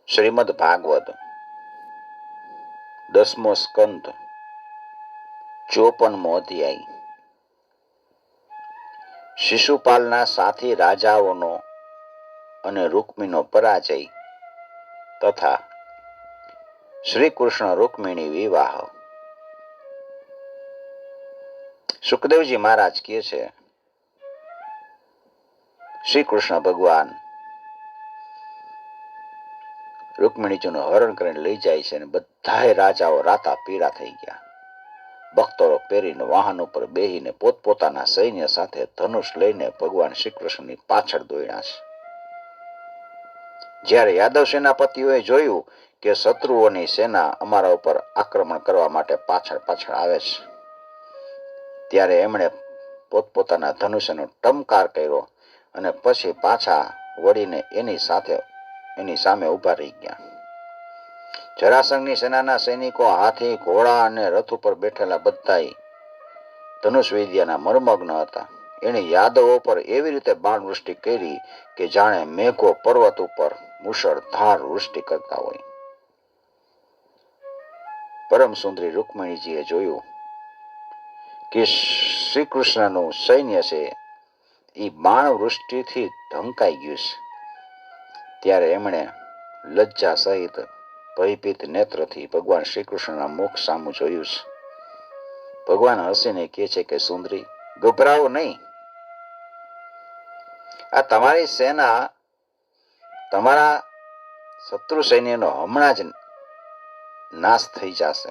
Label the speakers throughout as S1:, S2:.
S1: શ્રીમદ ભાગવત 10મો સ્કંદ 54મો અધ્યાય. શિશુપાલના સાથી રાજાઓનો અને રૂકમીનો પરાજય તથા શ્રી કૃષ્ણ રૂકમિણી વિવાહ. સુખદેવજી મહારાજ કહે છે, શ્રી કૃષ્ણ ભગવાન રૂકમિણીજીનું હરણ કરીને લઈ જાય છે અને બધાય રાજાઓ રાતા પીળા થઈ ગયા. બખ્તરો પહેરીને વાહન ઉપર બેહીને પોતપોતાના સૈન્ય સાથે ધનુષ લઈને ભગવાન શ્રી કૃષ્ણની પાછળ દોડ્યા છે. જ્યારે યાદવ સેનાપતિઓએ જોયું કે શત્રુઓની સેના અમારા ઉપર આક્રમણ કરવા માટે પાછળ પાછળ આવે છે, ત્યારે એમણે પોતપોતાના ધનુષ્યનો ટમકાર કર્યો અને પછી પાછા વળીને એની સામે ઉભા રહી ગયા. જરાસંઘની સેનાના સૈનિકો હાથી, ઘોડા અને રથ ઉપર બેઠેલા બધાય ધનુષ વિદ્યાના મર્મગ્ન હતા. એણે યાદવો પર એવી રીતે બાણ વૃષ્ટિ કરી કે જાણે મેઘો પર્વત ઉપર મુશળધાર વૃષ્ટિ કરતા હોય. પરમ સુંદરી રૂકમિણીજીએ જોયું કે શ્રી કૃષ્ણનું સૈન્ય છે એ બાણ વૃષ્ટિથી ઢંકાઈ ગયું છે. ત્યારે એમણે લજ્જા સહિત ભયભીત નેત્રથી ભગવાન શ્રી કૃષ્ણના મુખ સામું જોયું છે. ભગવાન હસીને કહે છે કે સુંદરી, ગભરાવો નહીં. આ તમારી સેના તમારા શત્રુ સૈન્યનો હમણાં જ નાશ થઈ જશે.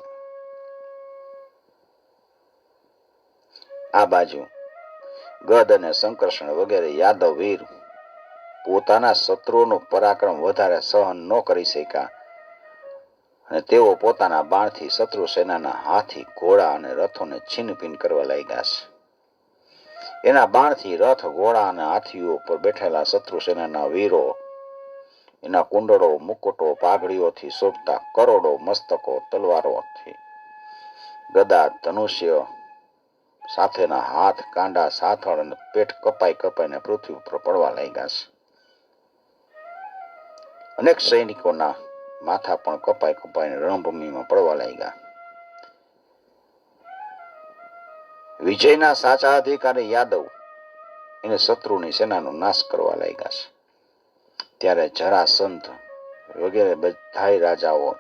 S1: આ બાજુ ગદ અને સંકર્ષણ વગેરે યાદવ વીર પોતાના શત્રુઓનું પરાક્રમ વધારે સહન ન કરી શક્યા અને તેઓ પોતાના બાણથી શત્રુ સેનાના હાથી, ઘોડા અને રથોને છીનભીન કરવા લાગ્યા છે. એના બાણથી રથ, ઘોડા અને હાથીઓ પર બેઠેલા શત્રુ સેનાના વીરો એના કુંડળો, મુકુટો, પાઘડીઓથી શોભતા કરોડો મસ્તકો, તલવારોથી, ગદા, ધનુષ્ય સાથેના હાથ, કાંડા, સાથળ અને પેટ કપાઈને પૃથ્વી ઉપર પડવા લાગ્યા છે. અનેક સૈનિકોના માથા પણ કપાઈને રણભૂમિમાં પડવા લાગ્યા. વિજયના સાચા અધિકારી યાદવ એને શત્રુની સેનાનો નાશ કરવા લાગ્યા છે. ત્યારે જરાસંધ વગેરે બધાય રાજાઓ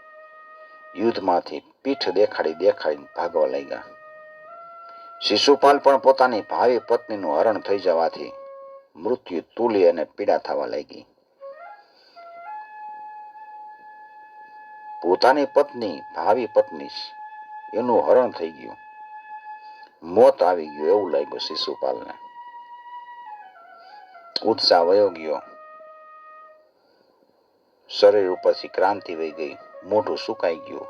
S1: યુદ્ધમાંથી પીઠ દેખાડીને ભાગવા લાગ્યા. શિશુપાલ પણ પોતાની ભાવિ પત્નીનું હરણ થઈ જવાથી મૃત્યુ તુલી અને પીડા થવા લાગી. પોતાની પત્ની, ભાવિ પત્ની, એનું હરણ થઈ ગયું, મોત આવી ગયું એવું લાગ્યું શિશુપાલને. ઉત્સાહ વયો ગયો, શરીર ઉપરથી ક્રાંતિ વહી ગઈ, મોઢું સુકાઈ ગયું.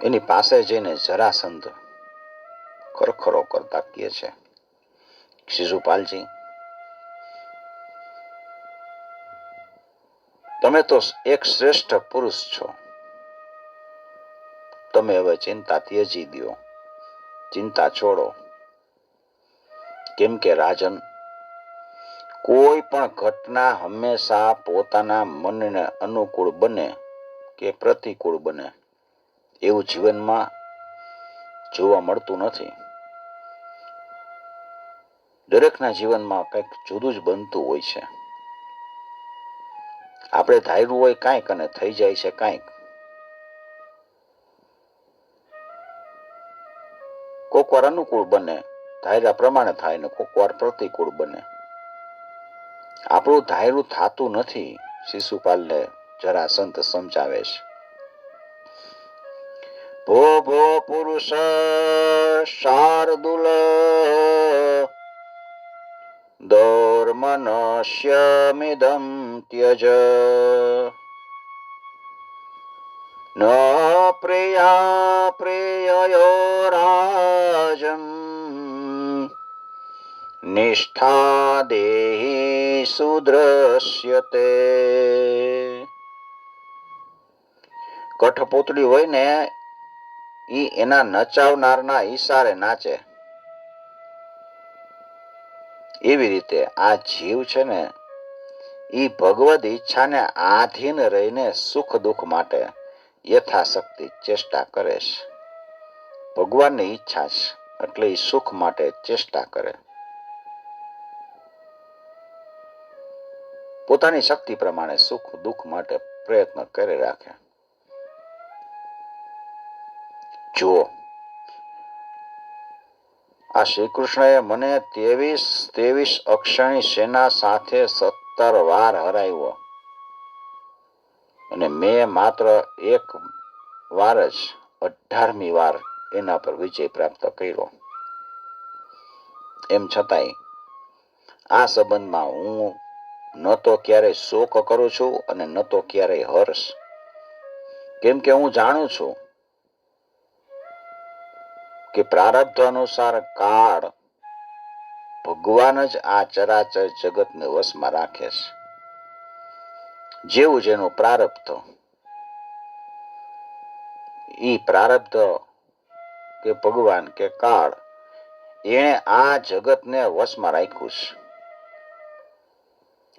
S1: એની પાસે જઈને જરાસંધ ખરખરો કરતા કહે છે, શિશુપાલજી, તમે તો એક શ્રેષ્ઠ પુરુષ છો. તમે હવે ચિંતા ત્યજી દો, ચિંતા છોડો. કેમ કે રાજન, કોઈ પણ ઘટના હંમેશા પોતાના મનને અનુકૂળ બને કે પ્રતિકૂળ બને એવું જીવનમાં જોવા મળતું નથી. દરેકના જીવનમાં કંઈક જુદું જ બનતું હોય છે. આપણે ધાર્યું હોય કાંઈક અને થઈ જાય છે કાંઈક. કોક વાર અનુકૂળ બને, ધાર્યા પ્રમાણે થાય, ને કોક વાર પ્રતિકૂળ બને. આપણું ધાર્યું થાતું નથી. શિશુપાલને જરાસંધ સમજાવે છે. ભો ભો પુરુષ શાર્દુલ દોર્મનસ્યમિદં ત્યજ ન પ્રિયા પ્રિયયો રાજન નિષ્ઠા દેહી સુદ્રશ્યતે. કઠપૂતળી હોય ને ઈ એના નચાવનારના ઈશારે નાચે. એવી રીતે આ જીવ છે ને ઈ ભગવદ ઈચ્છાને આધીન રહીને સુખ દુઃખ માટે યથાશક્તિ ચેષ્ટા કરે છે. ભગવાનની ઈચ્છા છે એટલે એ સુખ માટે ચેષ્ટા કરે. પોતાની શક્તિ પ્રમાણે સુખ દુઃખ માટે પ્રયત્ન કરી રાખે. જુઓ, આ શ્રી કૃષ્ણએ મને 23 અક્ષણી સેના સાથે 17 વાર હરાવ્યો અને મેં માત્ર એક વાર જ 18મી વાર એના પર વિજય પ્રાપ્ત કર્યો. એમ છતાંય આ સંબંધમાં હું ન તો ક્યારેય શોક કરું છું અને ન તો ક્યારેય હર્ષ, કેમ કે હું જાણું છું કે પ્રારબ્ધ અનુસાર કાળ ભગવાન જ આ ચરાચર જગતને વશમાં રાખે છે. જેવું જેનું પ્રારબ્ધ, ઈ પ્રારબ્ધ કે ભગવાન કે કાળ એણે આ જગતને વશમાં રાખ્યું છે.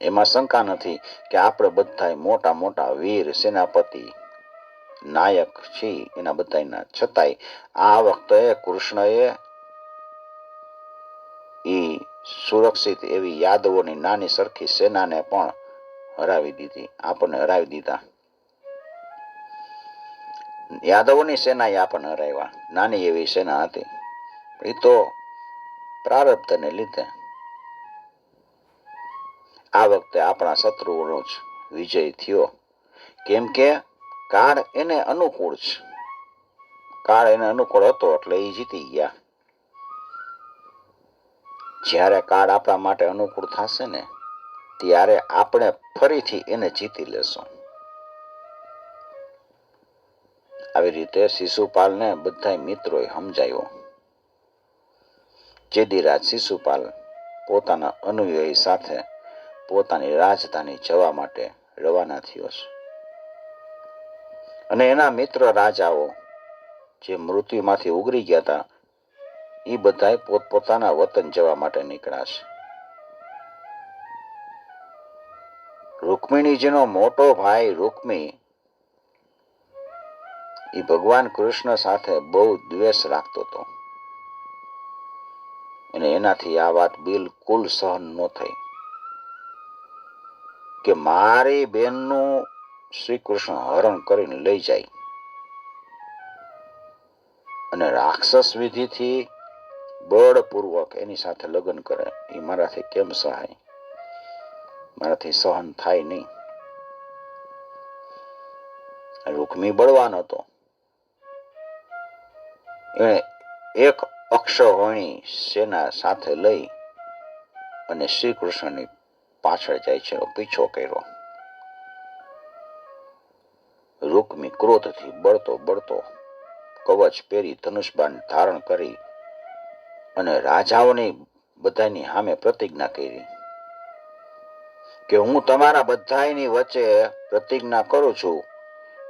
S1: એમાં શંકા નથી કે આપણે બધા મોટા મોટા વીર સેનાપતિ નાયક છીએ એના બધાના, છતાંય આ વખતે કૃષ્ણએ ઈ સુરક્ષિત એવી યાદવોની નાની સરખી સેનાને પણ હરાવી દીધી, આપણને હરાવી દીધા. યાદવોની સેનાએ આપણને હરાવ્યા. નાની એવી સેના હતી, એ તો પ્રારબ્ધને લીધે. આ વખતે આપણા શત્રુઓનો જ વિજય થયો, કેમ કે કાળ એને અનુકૂળ છે. કાળ એને અનુકૂળ હતો એટલે એ જીતી ગયા. જ્યારે કાળ આપણા માટે અનુકૂળ થશે ને ત્યારે આપણે ફરીથી એને જીતી લેશું. આવી રીતે શિશુપાલને બધા મિત્રોએ સમજાવ્યો. ચેદીરાજ શિશુપાલ પોતાના અનુયાયી સાથે પોતાની રાજધાની જવા માટે રવાના થયો છે અને એના મિત્ર રાજાઓ જે મૃત્યુમાંથી ઉગરી ગયા હતા એ બધા પોતપોતાના વતન જવા માટે નીકળ્યા છે. રૂકમિણીજીનો મોટો ભાઈ રૂકમી એ ભગવાન કૃષ્ણ સાથે બહુ દ્વેષ રાખતો હતો અને એનાથી આ વાત બિલકુલ સહન ન થઈ કે મારી બેનનું શ્રી કૃષ્ણ હરણ કરીને લઈ જાય અને રાક્ષસ વિધિથી બળપૂર્વક એની સાથે લગ્ન કરે. એ મારાથી કેમ સહાય, મારાથી સહન થાય નહીં. રૂકમી બળવાન હતો. એણે એક અક્ષૌહિણી સેના સાથે લઈ અને શ્રી કૃષ્ણની પાછળ જાય છે, પીછો કર્યો. રૂકમી ક્રોધથી બળતો બળતો કવચ પહેરી ધનુષબાણ ધારણ કરી અને રાજાઓની બધાની સામે પ્રતિજ્ઞા કરી કે હું તમારા બધાની વચ્ચે પ્રતિજ્ઞા કરું છું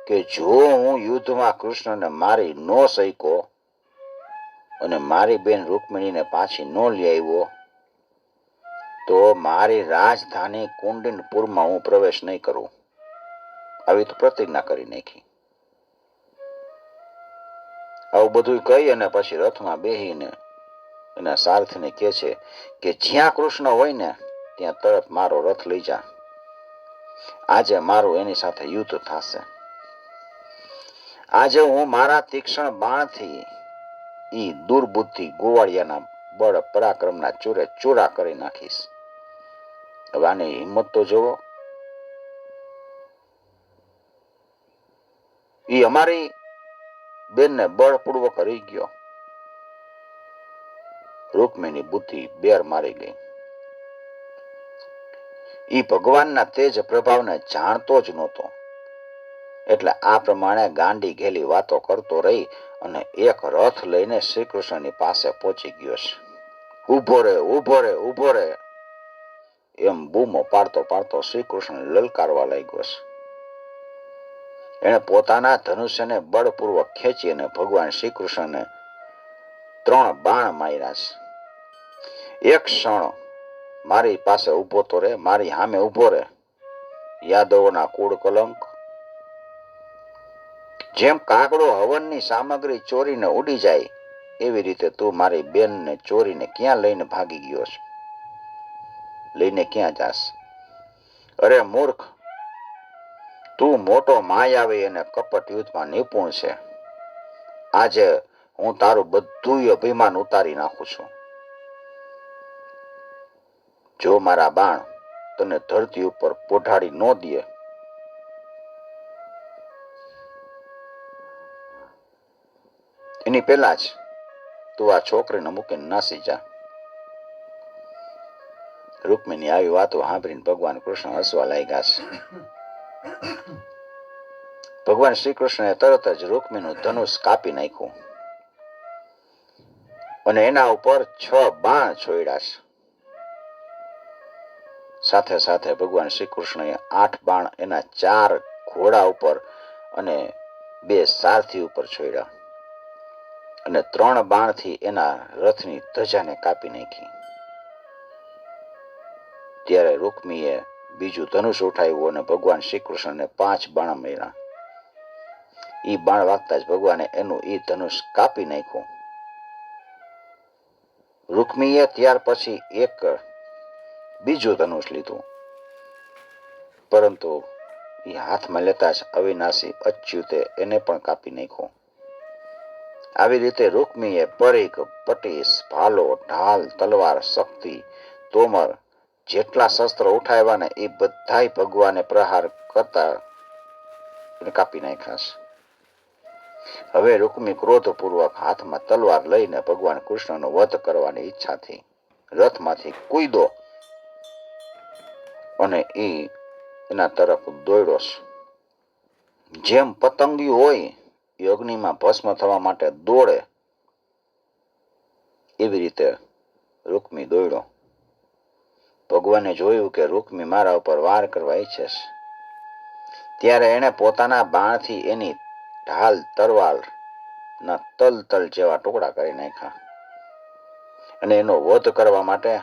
S1: કે જો હું યુદ્ધમાં કૃષ્ણને મારી ન શક્યો અને મારી બેન રૂકમિણીને પાછી ન લઈ આવ્યો તો મારી રાજધાની કુંડિનપુરમાં હું પ્રવેશ નહીં કરું. આવી તો પ્રતિજ્ઞા કરી નાખી. આવું બધું કહી અને પછી રથમાં બેહીને એના સારથીને કહે છે કે જ્યાં કૃષ્ણ હોય ને ત્યાં તરત મારો રથ લઈ જા. આજે મારું એની સાથે યુદ્ધ થશે. આજે હું મારા તીક્ષ્ણ બાણથી ઈ દુર્બુદ્ધિ ગોવાળિયાના બળ પરાક્રમના ચૂરે ચૂરા કરી નાખીશ. હવે આની હિંમત તો જોવો. ઈ અમારી બેનને બળપૂર્વક હરી ગયો. રૂકમિણીની બુદ્ધિ બેર મારી ગઈ. ઈ ભગવાનના તેજ પ્રભાવને જાણતો જ નહોતો એટલે આ પ્રમાણે ગાંડી ઘેલી વાતો કરતો રહી અને એક રથ લઈને શ્રી કૃષ્ણની પાસે પહોંચી ગયો છે. ઉભો રે, ઉભો રે, ઉભો રે એમ બૂમો પાડતો પાડતો શ્રી કૃષ્ણ લલકારવા લાગ્યો છે. એણે પોતાના ધનુષ્યને બળપૂર્વક ખેંચી અને ભગવાન શ્રી કૃષ્ણને 3 બાણ માર્યા છે. એક ક્ષણ મારી પાસે ઉભો તો રે, મારી સામે ઉભો રે યાદવોના કુળ કલંક. જેમ કાગડો હવનની સામગ્રી ચોરીને ઉડી જાય એવી રીતે તું મારી બેનને ચોરીને ક્યાં લઈને ભાગી ગયો છે? લઈને ક્યાં જાસ? અરે મૂર્ખ, તું મોટો માયાવી અને કપટ યુદ્ધમાં નિપુણ છે. આજે હું તારું બધું અભિમાન ઉતારી નાખું છું. જો મારા બાણ તને ધરતી ઉપર પોઢાડી ન દે એની પહેલા જ તું આ છોકરીને મૂકીને નાસી જા. રૂકમિની આવી વાતો સાંભળીને ભગવાન કૃષ્ણ હસવા લાગ્યા છે. ભગવાન શ્રી કૃષ્ણએ તરત જ રૂકમીનું ધનુષ કાપી નાખ્યું અને એના ઉપર 6 બાણ છોડ્યા છે. સાથે સાથે ભગવાન શ્રી કૃષ્ણએ 8 બાણ એના 4 ઘોડા ઉપર અને 2 સારથી ઉપર છોડ્યા અને 3 બાણથી એના રથની ધજાને કાપી નાખી. ત્યારે રૂકમીએ બીજું ધનુષ ઉઠાવ્યું અને ભગવાન શ્રી કૃષ્ણને 5 બાણ માર્યા. એ બાણ વાગતા જ ભગવાને એનું એ ધનુષ કાપી નાખ્યું. રૂકમીએ ત્યાર પછી એક બીજું ધનુષ લીધું, પરંતુ એ હાથમાં લેતા જ અવિનાશી અચ્યુતે એને પણ કાપી નાખ્યું. આવી રીતે રૂકમીએ પરીખ, પટીસ, ભાલો, ઢાલ, તલવાર, શક્તિ, તોમર જેટલા શસ્ત્ર ઉઠાવ્યા ને એ બધાય ભગવાને પ્રહાર કરતા કાપી નાખ્યા છે. હવે રૂકમી ક્રોધપૂર્વક હાથમાં તલવાર લઈને ભગવાન કૃષ્ણનો વધ કરવાની ઈચ્છાથી રથમાંથી કૂદ્યો અને એના તરફ દોડ્યો છે. જેમ પતંગિયું હોય એ અગ્નિમાં ભસ્મ થવા માટે દોડે એવી રીતે રૂકમી દોડ્યો. ભગવાને જોયું કે રૂકમી મારા ઉપર વાર કરવા ઈચ્છે છે. ત્યારે એણે પોતાના બાણથી એની ઢાલ તલવારના તલ જેવા ટુકડા કરી નાખ્યા અને એનો વધ કરવા માટે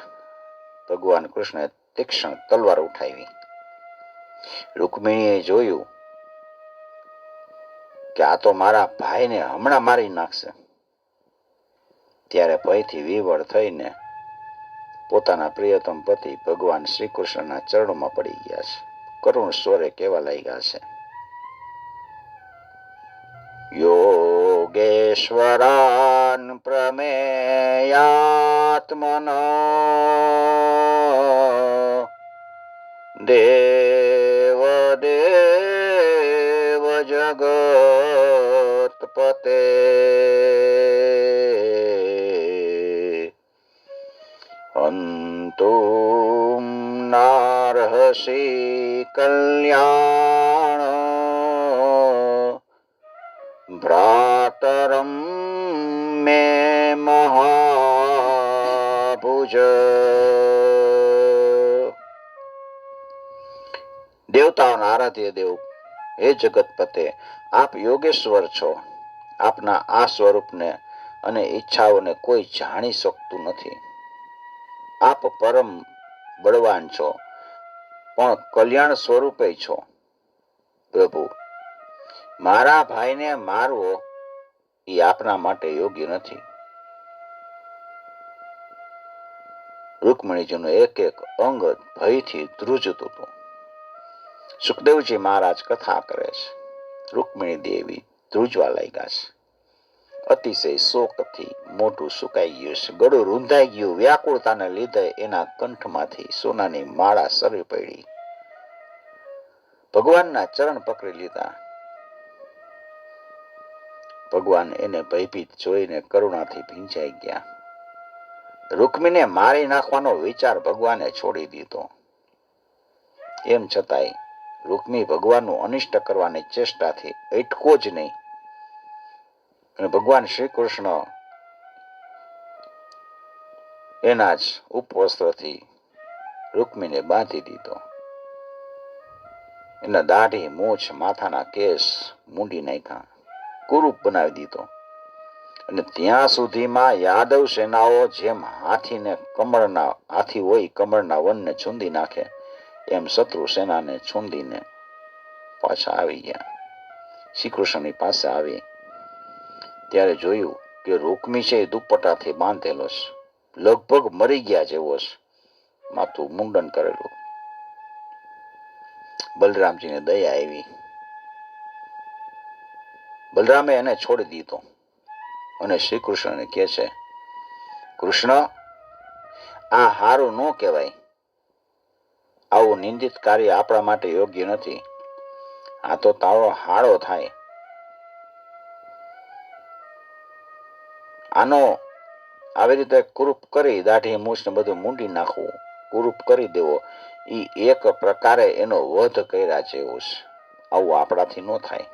S1: ભગવાન કૃષ્ણએ તીક્ષ્ણ તલવાર ઉઠાવી. રૂકમિણીએ જોયું કે આ તો મારા ભાઈને હમણાં મારી નાખશે. ત્યારે ભયથી વિવળ થઈને પોતાના પ્રિયતમ પતિ ભગવાન શ્રી કૃષ્ણના ચરણોમાં પડી ગયા છે. કરુણ સ્વરે કહેવા લાગ્યા છે, યોગેશ્વરાન પ્રમેયાત્મન દેવ દેવ જગતપતે અંતુમ નાર્હસી કલ્યાણ ભ્રાતરમ મે મહાભુજ. દેવતાઓના આરાધ્ય દેવ, હે જગતપતે, આપ યોગેશ્વર છો. આપના આ સ્વરૂપને અને ઈચ્છાઓને કોઈ જાણી શકતું નથી. આપ પરમ બળવાન છો, પણ કલ્યાણ સ્વરૂપે છો. પ્રભુ, મારા ભાઈને મારવો એ આપના માટે યોગ્ય નથી. રૂકમણીજીનું એક એક અંગ ભયથી ધ્રુજતું હતું. સુખદેવજી મહારાજ કથા કરે છે. રૂકમિણી દેવી ધ્રુજવા લાગ્યા છે. અતિશય શોકથી મોઢું સુકાઈ ગયું છે, ગળું રૂંધાઈ ગયું. વ્યાકુળતાને લીધે એના કંઠમાંથી સોનાની માળા સરી પડી. ભગવાનના ચરણ પકડી લીધા. ભગવાન એને ભયભીત જોઈને કરુણાથી ભીંજાઈ ગયા. રૂકમીને મારી નાખવાનો વિચાર ભગવાને છોડી દીધો. એમ છતાંય રૂકમી ભગવાનનું અનિષ્ટ કરવાની ચેષ્ટાથી અટકો જ નહીં અને ભગવાન શ્રી કૃષ્ણ એના જ ઉપવસ્ત્રથી રૂકમીને બાંધી દીધો. એના દાઢી, મૂછ, માથાના કેસ મૂંડી નાખ્યા, કુરૂપ બનાવી દીધો. અને ત્યાં સુધીમાં યાદવ સેનાઓ જેમ હાથી હોય કમળના વનને ચૂંદી નાખે એમ શત્રુ સેનાને છૂંદીને પાછા આવી ગયા. શ્રી કૃષ્ણની પાસે આવી ત્યારે જોયું કે રૂકમી છે એ દુપટ્ટાથી બાંધેલો છે, લગભગ મરી ગયા જેવો છે, માથું મુંડન કરેલું. બલરામજીને દયા આવી. બલરામે એને છોડી દીધો અને શ્રી કૃષ્ણને કહે છે, કૃષ્ણ, આ હારું ન કહેવાય. આવું નિંદિત કાર્ય આપણા માટે યોગ્ય નથી. આ તો તારો હાળો થાય. આનો આવી રીતે કુરૂપ કરી દાઢી મૂછ ને બધું મૂંડી નાખવું, કુરૂપ કરી દેવો, એ એક પ્રકારે એનો વધ કર્યા જેવું છે. આવું આપણાથી ન થાય.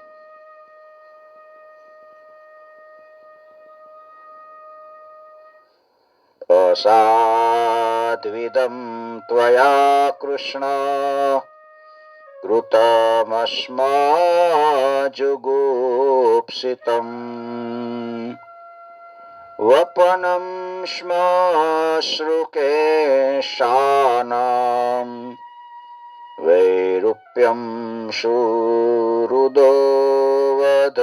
S1: અસાધ્વિદમ ત્વયા કૃષ્ણ કૃતમસ્માજુગુપ્સિતમ વપનમ શ્રુકેશાનામ વૈરૂપ્યમ શુરુદો વધ.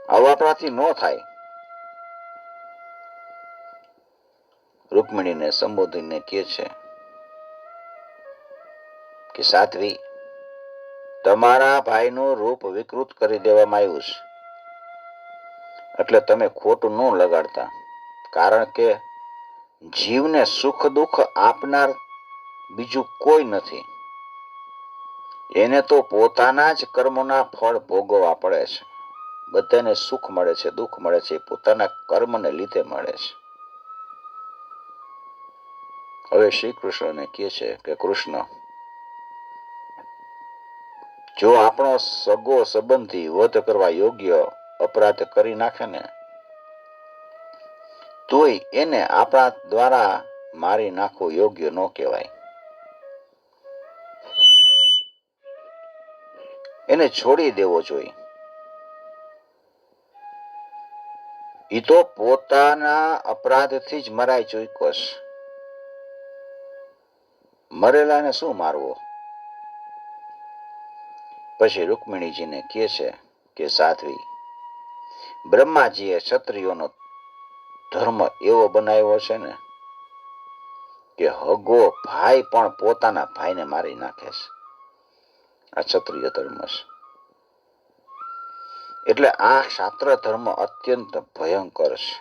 S1: આવું આપણાથી ન થાય. રૂકમિણીને સંબોધીને કહે છે કે સાધ્વી, તમારા ભાઈનું રૂપ વિકૃત કરી દેવામાં આવ્યું છે, એટલે તમે ખોટું ન લગાડતા. કારણ કે જીવને સુખ દુઃખ આપનાર બીજું કોઈ નથી. એને તો પોતાના જ કર્મોના ફળ ભોગવવા પડે છે. બધાને સુખ મળે છે, દુઃખ મળે છે, પોતાના કર્મને લીધે મળે છે. હવે શ્રી કૃષ્ણને કહે છે કે કૃષ્ણ, જો આપણો સગો સંબંધી વધ કરવા યોગ્ય અપરાધ કરી નાખે ને, તોય એને આપણા દ્વારા મારી નાખવું યોગ્ય ન કહેવાય. એને છોડી દેવો જોઈએ. એ તો પોતાના અપરાધથી જ મરાય ચૂક્યો છે. મરેલાને શું મારવો? પછી રૂકમિણીજીને કહે છે કે સાધ્વી, બ્રહ્માજીએ ક્ષત્રિયોનો ધર્મ એવો બનાવ્યો છે ને કે હગો ભાઈ પણ પોતાના ભાઈને મારી નાખે છે. આ ક્ષત્રિય ધર્મ છે. એટલે આ ક્ષાત્ર ધર્મ અત્યંત ભયંકર છે.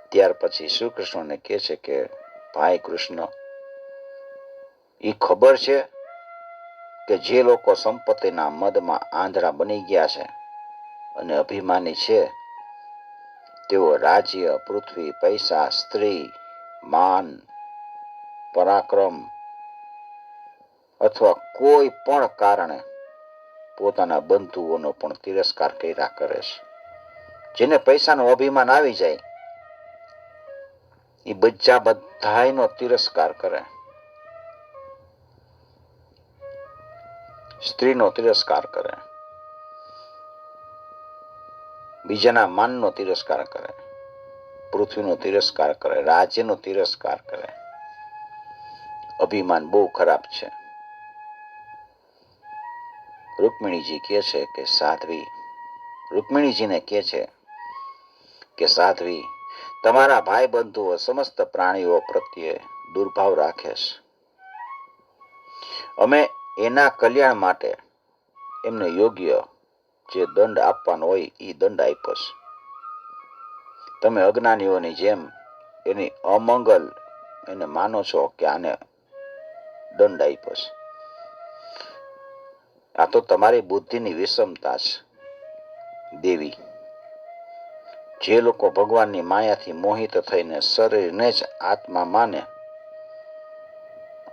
S1: ત્યાર પછી શ્રી કૃષ્ણને કહે છે કે ભાઈ કૃષ્ણ, એ ખબર છે કે જે લોકો સંપત્તિના મદમાં આંધળા બની ગયા છે અને અભિમાની છે, તેઓ રાજ્ય, પૃથ્વી, પૈસા, સ્ત્રી, માન, પરાક્રમ અથવા કોઈ પણ કારણે પોતાના બંધુઓનો પણ તિરસ્કાર કર્યા કરે છે. જેને પૈસાનો અભિમાન આવી જાય એ બધાયનો તિરસ્કાર કરે. સ્ત્રીનો તિરસ્કાર કરે, બીજાના માનનો તિરસ્કાર કરે, પૃથ્વીનો તિરસ્કાર કરે, રાજ્યનો તિરસ્કાર કરે. અભિમાન બહુ ખરાબ છે. રૂકમિણીજી કહે છે કે સાધ્વી, રૂકમિણીજીને કહે છે કે સાધ્વી, તમારા ભાઈ બંધુઓ સમસ્ત પ્રાણીઓ પ્રત્યે દુર્ભાવ રાખે છે. અમે એના કલ્યાણ માટે એમને યોગ્ય જે દંડ આપવાનો હોય એ દંડ આપ્યો છે. તમે અજ્ઞાનીઓની જેમ એની અમંગલ એને માનો છો કે આને દંડ આપ્યો છે. આ તો તમારી બુદ્ધિની વિષમતા છે દેવી. જે લોકો ભગવાનની માયાથી મોહિત થઈને શરીરને જ આત્મા માને,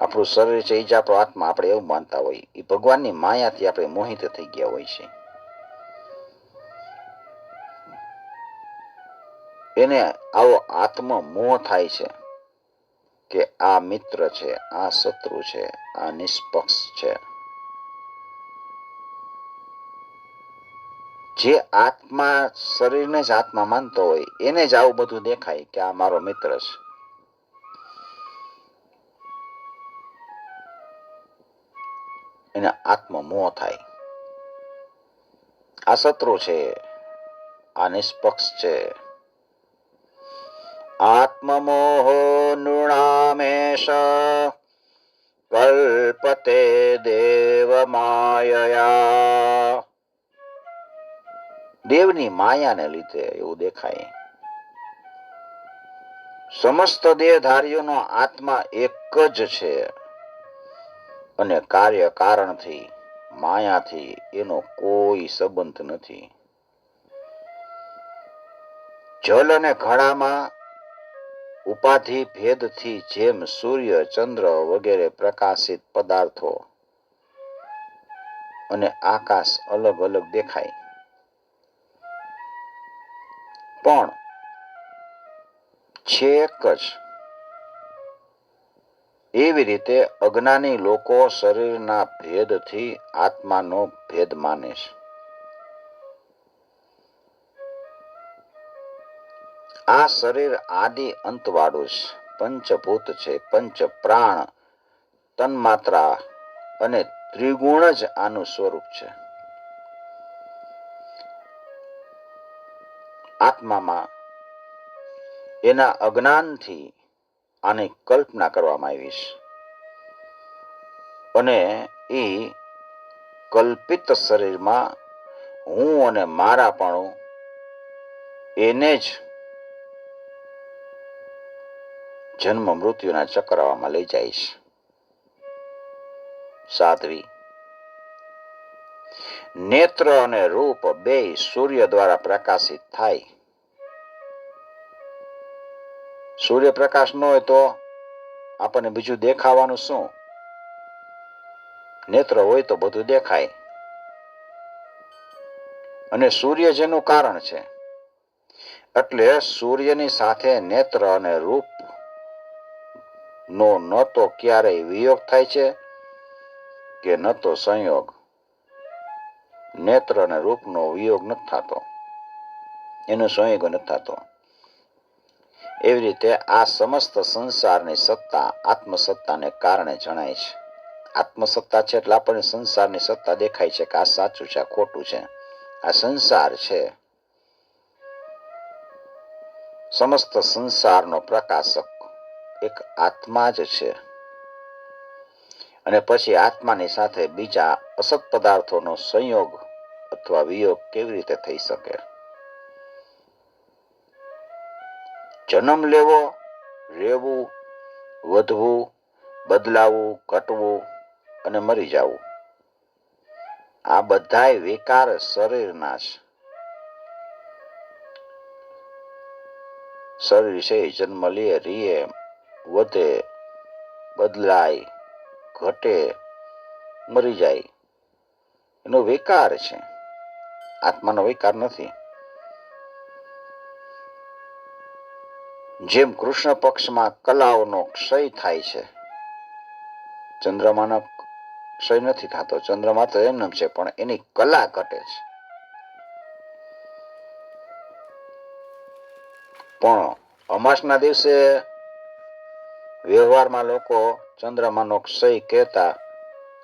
S1: આપણું શરીર છે એ જ આપણો આત્મા, આપણે એવું માનતા હોય, એ ભગવાનની માયાથી આપણે મોહિત થઈ ગયા હોય છે. એને આવો આત્મમોહ થાય છે કે આ મિત્ર છે, આ શત્રુ છે, આ નિષ્પક્ષ છે. જે આત્મા શરીરને જ આત્મા માનતો હોય એને જ આવું બધું દેખાય કે આ મારો મિત્ર છે. એને આત્મમોહ થાય. આ શત્રુ છે, આ નિષ્પક્ષ છે. આત્મમોહો નૃણામેશ કલ્પતે દેવ માયયા. દેવની માયાને લીધે એવું દેખાય. સમસ્ત દેહધારીઓનો આત્મા એક જ છે અને કાર્ય કારણથી માયાથી એનો કોઈ સંબંધ નથી. જલ અને ઘડામાં ઉપાધિ ભેદથી જેમ સૂર્ય, ચંદ્ર વગેરે પ્રકાશિત પદાર્થો અને આકાશ અલગ અલગ દેખાય, પણ છે એક જ. એવી રીતે અજ્ઞાની લોકો શરીરના ભેદથી આત્માનો ભેદ માને છે. આ શરીર આદિ અંતવાળું છે, પંચભૂત છે, પંચ પ્રાણ, તન્માત્રા અને ત્રિગુણ જ આનું સ્વરૂપ છે. આત્મામાં એના અજ્ઞાનથી આની કલ્પના કરવામાં આવી છે અને એ કલ્પિત શરીરમાં હું અને મારાપણું એને જ જન્મ મૃત્યુના ચક્રમાં લઈ જાય છે. સાધ્વી, નેત્ર અને રૂપ બે સૂર્ય દ્વારા પ્રકાશિત થાય. સૂર્યપ્રકાશ ન હોય તો આપણને બીજું દેખાવાનું શું? નેત્ર હોય તો બધું દેખાય. અને સૂર્ય જેનું કારણ છે, એટલે સૂર્યની સાથે નેત્ર અને રૂપ નો ન તો ક્યારેય વિયોગ થાય છે કે ન તો સંયોગ. નેત્ર અને રૂપનો વિયોગ નથી થતો, એનો સંયોગ નથી થતો. એવી રીતે આ સમસ્ત સંસારની સત્તા આત્મસત્તાને કારણે જણાય છે. આત્મસત્તા છે એટલે આપણને સંસારની સત્તા દેખાય છે કે આ સાચું છે, આ ખોટું છે, આ સંસાર છે. સમસ્ત સંસારનો પ્રકાશક એક આત્મા જ છે. અને પછી આત્માની સાથે બીજા અસત પદાર્થોનો સંયોગ અથવા વિયોગ કેવી રીતે થઈ શકે? જન્મ લેવો, રહેવું, વધવું, બદલાવું, ઘટવું અને મરી જવું, આ બધાય વિકાર શરીરના છે. શરીર છે જન્મ લે, રીએ, વધે, બદલાય, ઘટે, મરી જાય, એનો વિકાર છે. આત્માનો વિકાર નથી. જેમ કૃષ્ણ પક્ષમાં કલાઓનો ક્ષય થાય છે, ચંદ્રમાનો ક્ષય નથી થતો. ચંદ્રમા તો એમ છે, પણ એની કલા ઘટે છે. પણ અમાસના દિવસે વ્યવહારમાં લોકો ચંદ્રમાનો ક્ષય કહેતા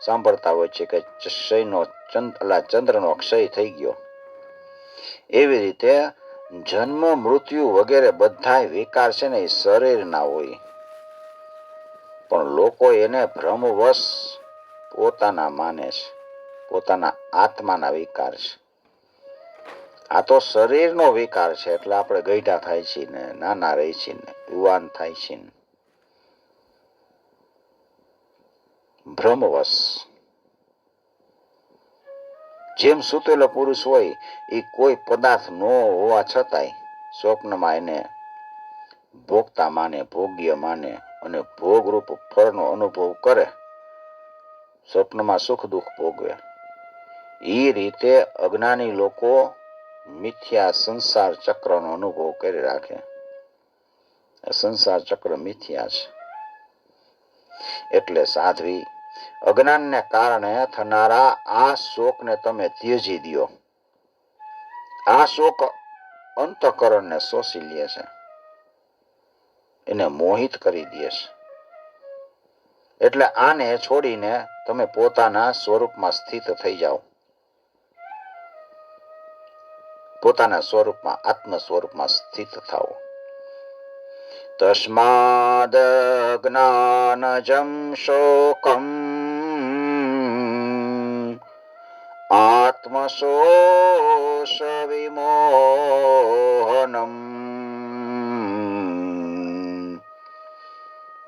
S1: સાંભળતા હોય છે કે ચંદ્રનો ક્ષય થઈ ગયો. એવી રીતે જન્મ, મૃત્યુ વગેરે બધા વિકાર છે ને એ શરીરના હોય, પણ લોકો એને ભ્રમવશ પોતાના માને છે, પોતાના આત્માના વિકાર છે. આ તો શરીરનો વિકાર છે એટલે આપણે ગઈઢા થાય છીએ ને, નાના રહી છીએ ને, યુવાન થાય છે ને, ભ્રમવશ. જેમ સૂતેલો પુરુષ હોય એ કોઈ પદાર્થ ન હોવા છતાંય સ્વપ્નમાં એને ભોગતા માને, ભોગ્ય માને અને ભોગરૂપ ફળનો અનુભવ કરે, સ્વપ્નમાં સુખ દુઃખ ભોગવે. એ રીતે અજ્ઞાની લોકો મિથ્યા સંસાર ચક્રનો અનુભવ કરી રાખે. સંસાર ચક્ર મિથ્યા છે. એટલે સાધ્વી, અજ્ઞાનને કારણે થનારા આ શોકને તમે ત્યજી દો. આ શોક અંતઃકરણને શોષી લે છે, એને મોહિત કરી દે છે. એટલે આને છોડીને તમે પોતાના સ્વરૂપમાં સ્થિત થઈ જાઓ, પોતાના સ્વરૂપમાં, આત્મ સ્વરૂપમાં સ્થિત થાઓ. તસ્માદ જ્ઞાનજં શોકમ આત્મશોષ વિમોહનમ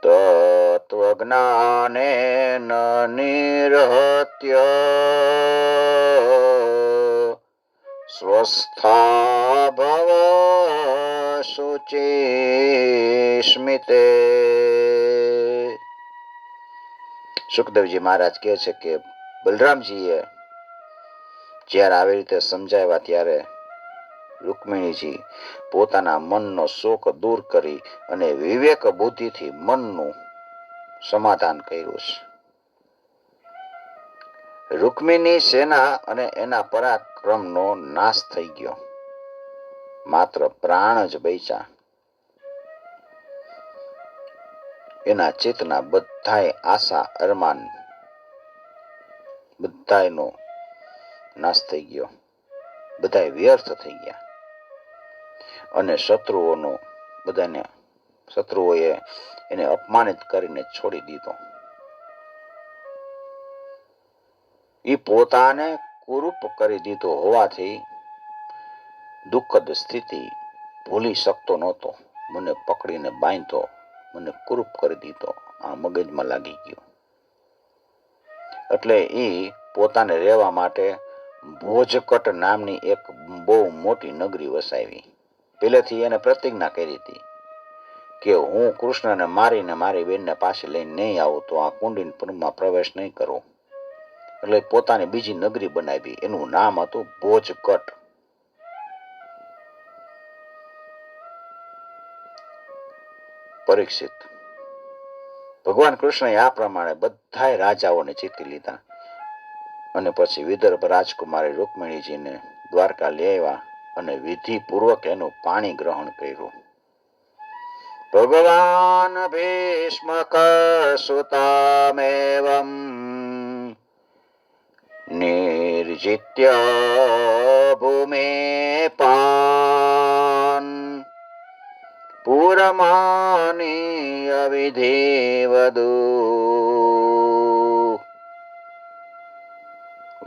S1: તત્વજ્ઞાનેન નિરહત્ય સ્વસ્થા ભવ શુચિસ્મિતે. સુખદેવજી મહારાજ કહે છે કે બલરામજીએ જ્યારે આવી રીતે સમજાવ્યા ત્યારે રૂકમિણીજી પોતાના મનનો શોક દૂર કરી અને વિવેક બુદ્ધિથી મનનું સમાધાન કર્યું છે. રૂકમિણી સેના અને એના પરાક્રમનો નાશ થઈ ગયો, માત્ર પ્રાણ જ બચ્યા. એના ચિત્તના બધાય આશા અરમાન બધાયનો નાશ થઈ ગયો, બધાય વ્યર્થ થઈ ગયા. અને શત્રુઓએ એને અપમાનિત કરીને છોડી દીધો. એ પોતાને કુરૂપ કરી દીધો હોવાથી દુઃખદ સ્થિતિ ભૂલી શકતો નહોતો. મને પકડીને બાંધ્યો, મને કુરૂપ કરી દીધો, આ મગજમાં લાગી ગયો. એટલે એ પોતાને રહેવા માટે ભોજકટ નામની એક બહુ મોટી નગરી વસાવી. પહેલેથી એને પ્રતિજ્ઞા કરી હતી કે હું કૃષ્ણને મારીને મારી બેનને પાછી લઈને નહીં આવું તો આ કુંડિનપુરમાં પ્રવેશ નહીં કરું. એટલે પોતાની બીજી નગરી બનાવી, એનું નામ હતું ભોજકટ. પરીક્ષિત, ભગવાન કૃષ્ણએ આ પ્રમાણે બધા રાજાઓને જીતી લીધા અને પછી વિદર્ભ રાજકુમારી રૂકમિણીજીને દ્વારકા લઈ આવ્યા અને વિધિપૂર્વક એનું પાણી ગ્રહણ કર્યું. ભગવાન ભીષ્મક સુતામેવમ નિર્જિત્ય ભૂમે પાન પુરમાની અવિધિવદુ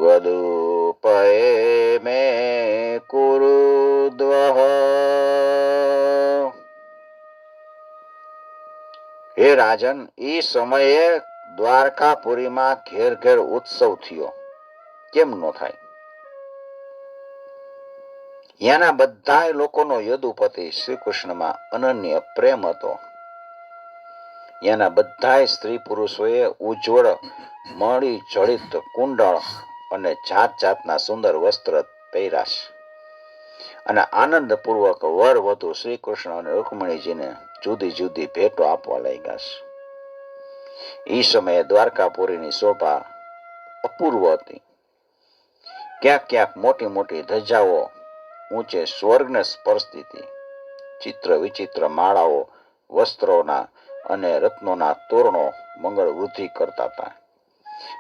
S1: વદુપયે મે કુરુદ્વઃ. હે રાજન, એ સમયે દ્વારકાપુરીમાં ઘેર ઘેર ઉત્સવ થયો. કેમ ન થાય? યાના બધા લોકોનો યદુપતિ શ્રી કૃષ્ણમાં અનન્ય પ્રેમ હતો. યાના બધા સ્ત્રી પુરુષોએ ઉજ્જવળ મળી જડિત કુંડળ અને જાત જાતના સુંદર વસ્ત્ર પહેર્યા અને આનંદપૂર્વક વર વધુ શ્રી કૃષ્ણ અને રૂકમિણીજીને જુદી જુદી ભેટો આપવા લાગ્યા છે. એ સમયે દ્વારકાપુરીની શોભા અપૂર્વ હતી. ક્યાંક ક્યાંક મોટી મોટી ધજાઓ ઊંચે સ્વર્ગને સ્પર્શતી હતી. ચિત્ર વિચિત્ર માળાઓ, વસ્ત્રોના અને રત્નોના તોરણો મંગળ વૃદ્ધિ કરતા હતા.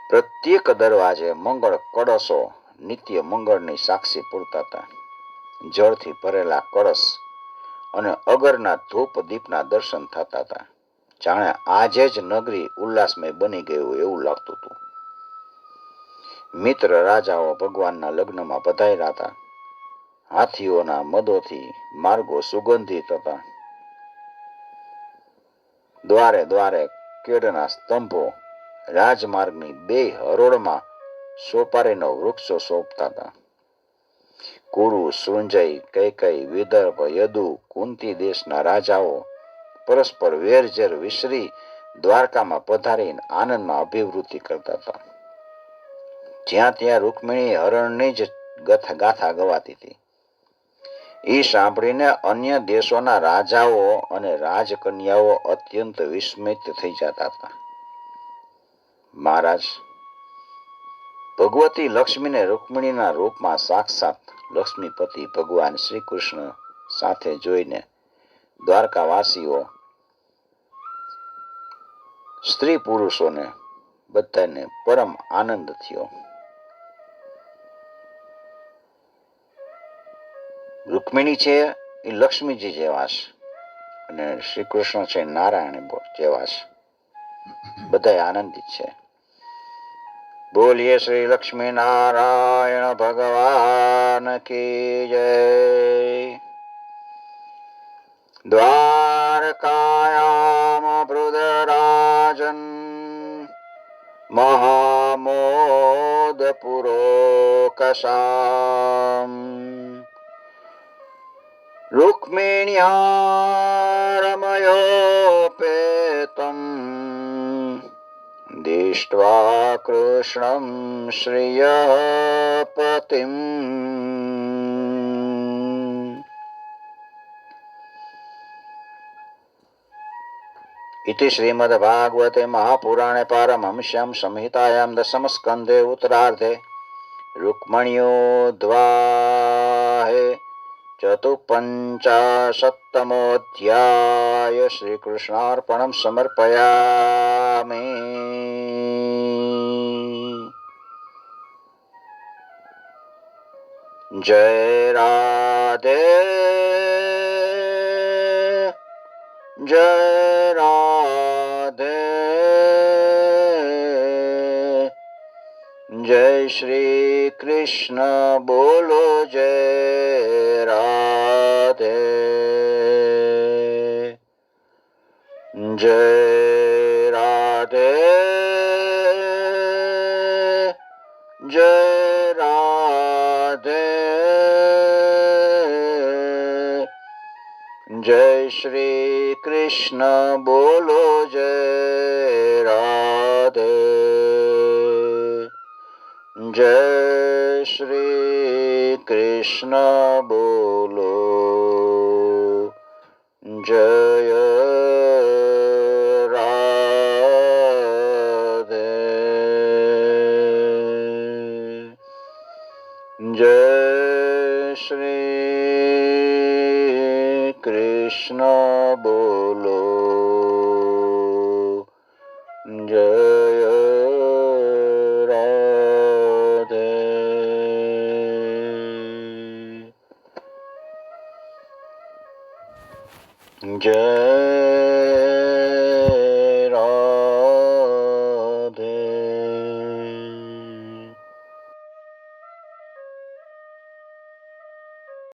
S1: પ્રત્યેક દરવાજે મંગળ કળશો નિત્ય મંગળની સાક્ષી પૂરતા હતા. જળથી ભરેલા કળશ અને અગરના ધૂપ દીપના દર્શન થતા હતા. જાણે આજે જ નગરી ઉલ્લાસમય બની ગયું એવું લાગતું હતું. મિત્ર રાજાઓ ભગવાનના લગ્નમાં પધાર્યા હતા. હાથીઓના મદોથી માર્ગો સુગંધિત હતા. દ્વારે દ્વારે કેળના સ્તંભો, રાજમાર્ગની બે હરોળમાં સોપારીનો વૃક્ષો શોભતા હતા. કુરુ, સૃંજય, કૈકેયી, વિદર્ભ, યદુ, કુંતી દેશના રાજાઓ પરસ્પર વેરઝેર વિસરી દ્વારકામાં પધારીને આનંદમાં અભિવૃદ્ધિ કરતા હતા. જ્યાં ત્યાં રૂકમિણી હરણની જ ગાથા ગવાતી હતી. એ સાંભળીને અન્ય દેશોના રાજાઓ અને રાજકન્યાઓ અત્યંત વિસ્મિત થઈ જતા હતા. મહારાજ, ભગવતી લક્ષ્મીને રૂકમિણીના રૂપમાં સાક્ષાત લક્ષ્મીપતિ ભગવાન શ્રી કૃષ્ણ સાથે જોઈને દ્વારકાવાસીઓ સ્ત્રી પુરુષોને બધાને પરમ આનંદ થયો. રૂકમિણી છે એ લક્ષ્મીજી જેવા છે અને શ્રી કૃષ્ણ છે નારાયણ જેવા છે. બધા આનંદિત છે. બોલીએ શ્રી લક્ષ્મી નારાયણ ભગવાન કી જય. દ્વારકાયામ વૃદરાજન મહામોદ પુરોકશામ રૂક્મિણ્યા રમયોપેતમ દિષ્ટ્વા કૃષ્ણં શ્રિયપતિમ. इति श्रीमद्भागवते महापुराणे पारमहंस्यां संहितायां दशमस्कन्धे उत्तरार्धे रुक्मण्योद्वाहे चतुःपञ्चाशत्तमोऽध्याय श्रीकृष्णार्पणं समर्पयामि. जय राधे जय राधे जय श्री कृष्ण बोलो जय राधे जय राधे जय राधे जय श्री कृष्ण बोलो जय राधे जय श्री कृष्ण बोलो जय राधे जय श्री कृष्ण बोलो जय राधे जय